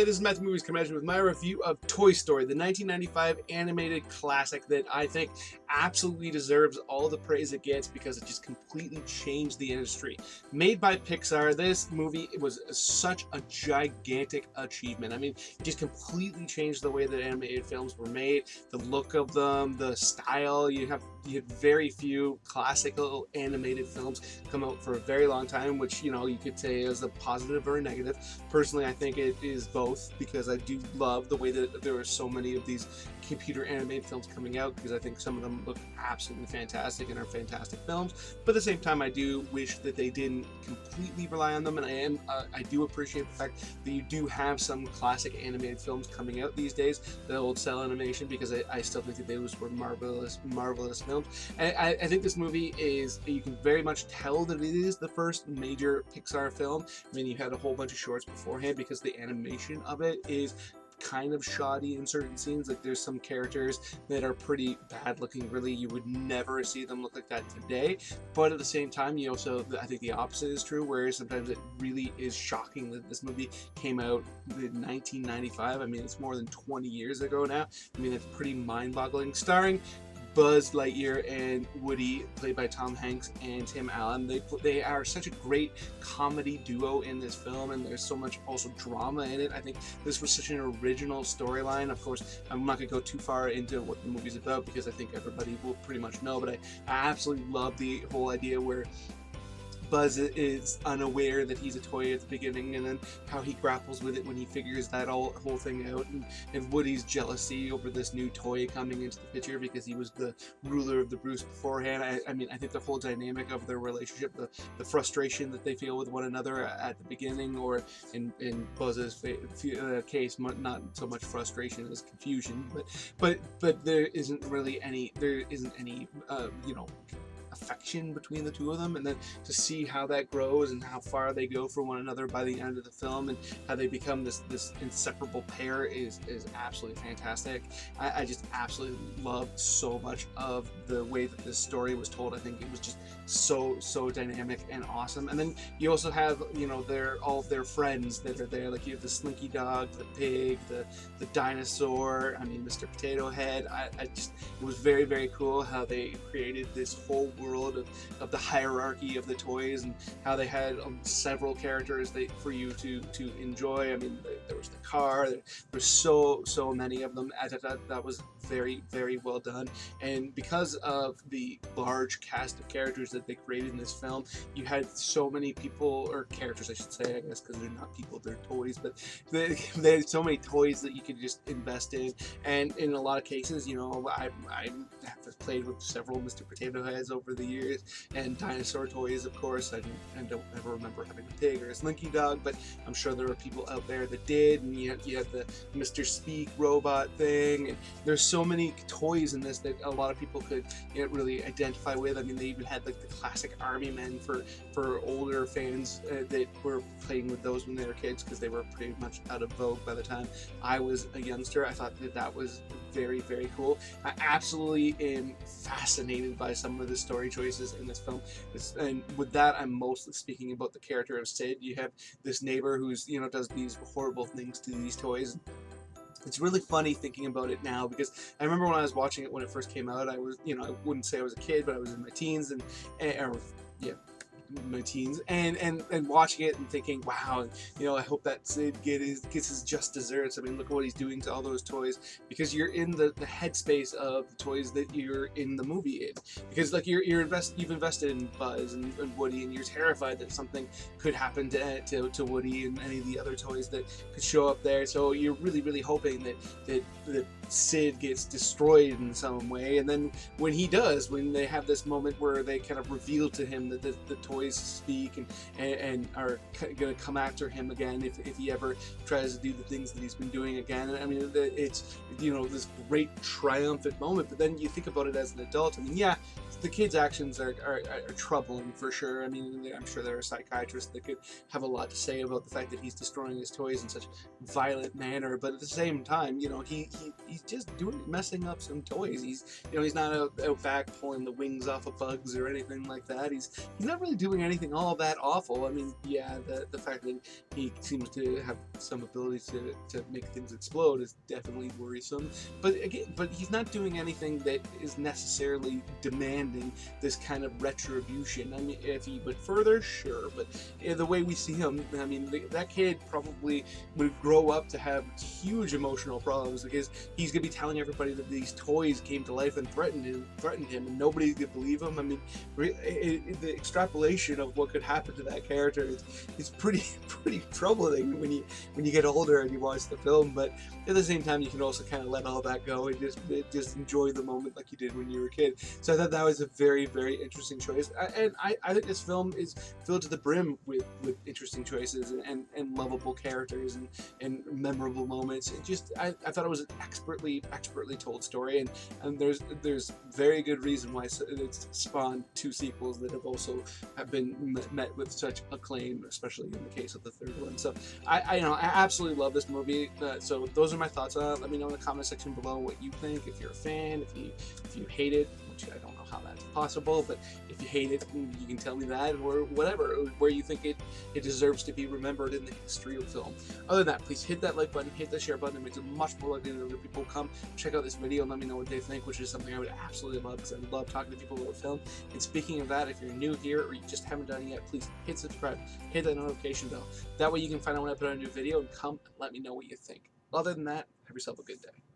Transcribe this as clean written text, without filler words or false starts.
everybody, this is Matthew Movies coming at you with my review of Toy Story, the 1995 animated classic that I think absolutely deserves all the praise it gets because it just completely changed the industry. Made by Pixar, this movie was such a gigantic achievement. I mean, it just completely changed the way that animated films were made, the look of them, the style. You had very few classical animated films come out for a very long time, which, you know, you could say is a positive or a negative. Personally, I think it is both, because I do love the way that there are so many of these computer animated films coming out, because I think some of them look absolutely fantastic and are fantastic films. But at the same time, I do wish that they didn't completely rely on them, and I do appreciate the fact that you do have some classic animated films coming out these days, the old cell animation, because I still think that those were marvelous films. And I think this movie is, you can very much tell that it is the first major Pixar film. I mean, you had a whole bunch of shorts beforehand, because the animation of it is kind of shoddy in certain scenes. Like, there's some characters that are pretty bad looking, really. You would never see them look like that today. But at the same time, you also, I think the opposite is true, where sometimes it really is shocking that this movie came out in 1995. I mean, it's more than 20 years ago now. I mean, it's pretty mind-boggling. Starring Buzz Lightyear and Woody, played by Tom Hanks and Tim Allen. They are such a great comedy duo in this film, and there's so much also drama in it. I think this was such an original storyline. Of course, I'm not going to go too far into what the movie's about, because I think everybody will pretty much know, but I absolutely love the whole idea where Buzz is unaware that he's a toy at the beginning, and then how he grapples with it when he figures that whole thing out, and Woody's jealousy over this new toy coming into the picture because he was the ruler of the Bruce beforehand. I mean, I think the whole dynamic of their relationship, the frustration that they feel with one another at the beginning, or in Buzz's case, not so much frustration as confusion, but there isn't any you know, affection between the two of them, and then to see how that grows and how far they go from one another by the end of the film, and how they become this inseparable pair is absolutely fantastic. I just absolutely loved so much of the way that this story was told. I think it was just so dynamic and awesome. And then you also have, you know, all of their friends that are there. Like, you have the Slinky Dog, the pig, the dinosaur, I mean, Mr. Potato Head. It was very, very cool how they created this whole world of the hierarchy of the toys, and how they had several characters for you to enjoy. I mean, there was the car, there's so many of them. That was very, very well done. And because of the large cast of characters that they created in this film, you had so many people, or characters I should say, I guess, because they're not people, they're toys, but they had so many toys that you could just invest in. And in a lot of cases, you know, I have played with several Mr. Potato Heads over the years, and dinosaur toys, of course. I don't ever remember having a pig or a Slinky Dog, but I'm sure there are people out there that did. And you have the Mr. Speak robot thing, and there's so many toys in this that a lot of people could, you know, really identify with. I mean, they even had like the classic Army Men for older fans that were playing with those when they were kids, because they were pretty much out of vogue by the time I was a youngster. I thought that was very, very cool. I absolutely am fascinated by some of the story choices in this film. And with that, I'm mostly speaking about the character of Sid. You have this neighbor who's, you know, does these horrible things to these toys. It's really funny thinking about it now, because I remember when I was watching it when it first came out, I was, you know, I wouldn't say I was a kid, but I was in my teens, my teens, and watching it and thinking, wow, you know, I hope that Sid gets his just desserts. I mean, look at what he's doing to all those toys, because you're in the headspace of the toys that you're in the movie in, because like you've invested in Buzz and Woody, and you're terrified that something could happen to Woody and any of the other toys that could show up there. So you're really, really hoping that Sid gets destroyed in some way. And then when he does, when they have this moment where they kind of reveal to him that the toys speak and are going to come after him again if he ever tries to do the things that he's been doing again. And I mean, it's, you know, this great triumphant moment. But then you think about it as an adult. I mean, yeah, the kid's actions are troubling for sure. I mean, I'm sure there are psychiatrists that could have a lot to say about the fact that he's destroying his toys in such a violent manner. But at the same time, you know, he's just messing up some toys. He's not out back pulling the wings off of bugs or anything like that. He's not really doing doing anything all that awful. I mean, yeah, the fact that he seems to have some ability to make things explode is definitely worrisome. But again, but he's not doing anything that is necessarily demanding this kind of retribution. I mean, if he went further, sure, but the way we see him, I mean, that kid probably would grow up to have huge emotional problems because he's gonna be telling everybody that these toys came to life and threatened him, and nobody could believe him. I mean, the extrapolation of what could happen to that character is pretty troubling when you get older and you watch the film. But at the same time, you can also kind of let all that go and just enjoy the moment like you did when you were a kid. So I thought that was a very, very interesting choice, and I think this film is filled to the brim with interesting choices and lovable characters and memorable moments. I thought it was an expertly told story, and there's very good reason why it's spawned 2 sequels that have been met with such acclaim, especially in the case of the 3rd one. So I absolutely love this movie. So those are my thoughts on it. Let me know in the comment section below what you think. If you're a fan, if you hate it, which I don't know how that's possible, but if you hate it, you can tell me that, or whatever, where you think it deserves to be remembered in the history of film. Other than that, please hit that like button, hit the share button. It makes it much more likely that other people come check out this video and let me know what they think, which is something I would absolutely love, because I love talking to people about film. And speaking of that, if you're new here or you just haven't done it yet, please hit subscribe, hit that notification bell. That way you can find out when I put out a new video and come and let me know what you think. Other than that, have yourself a good day.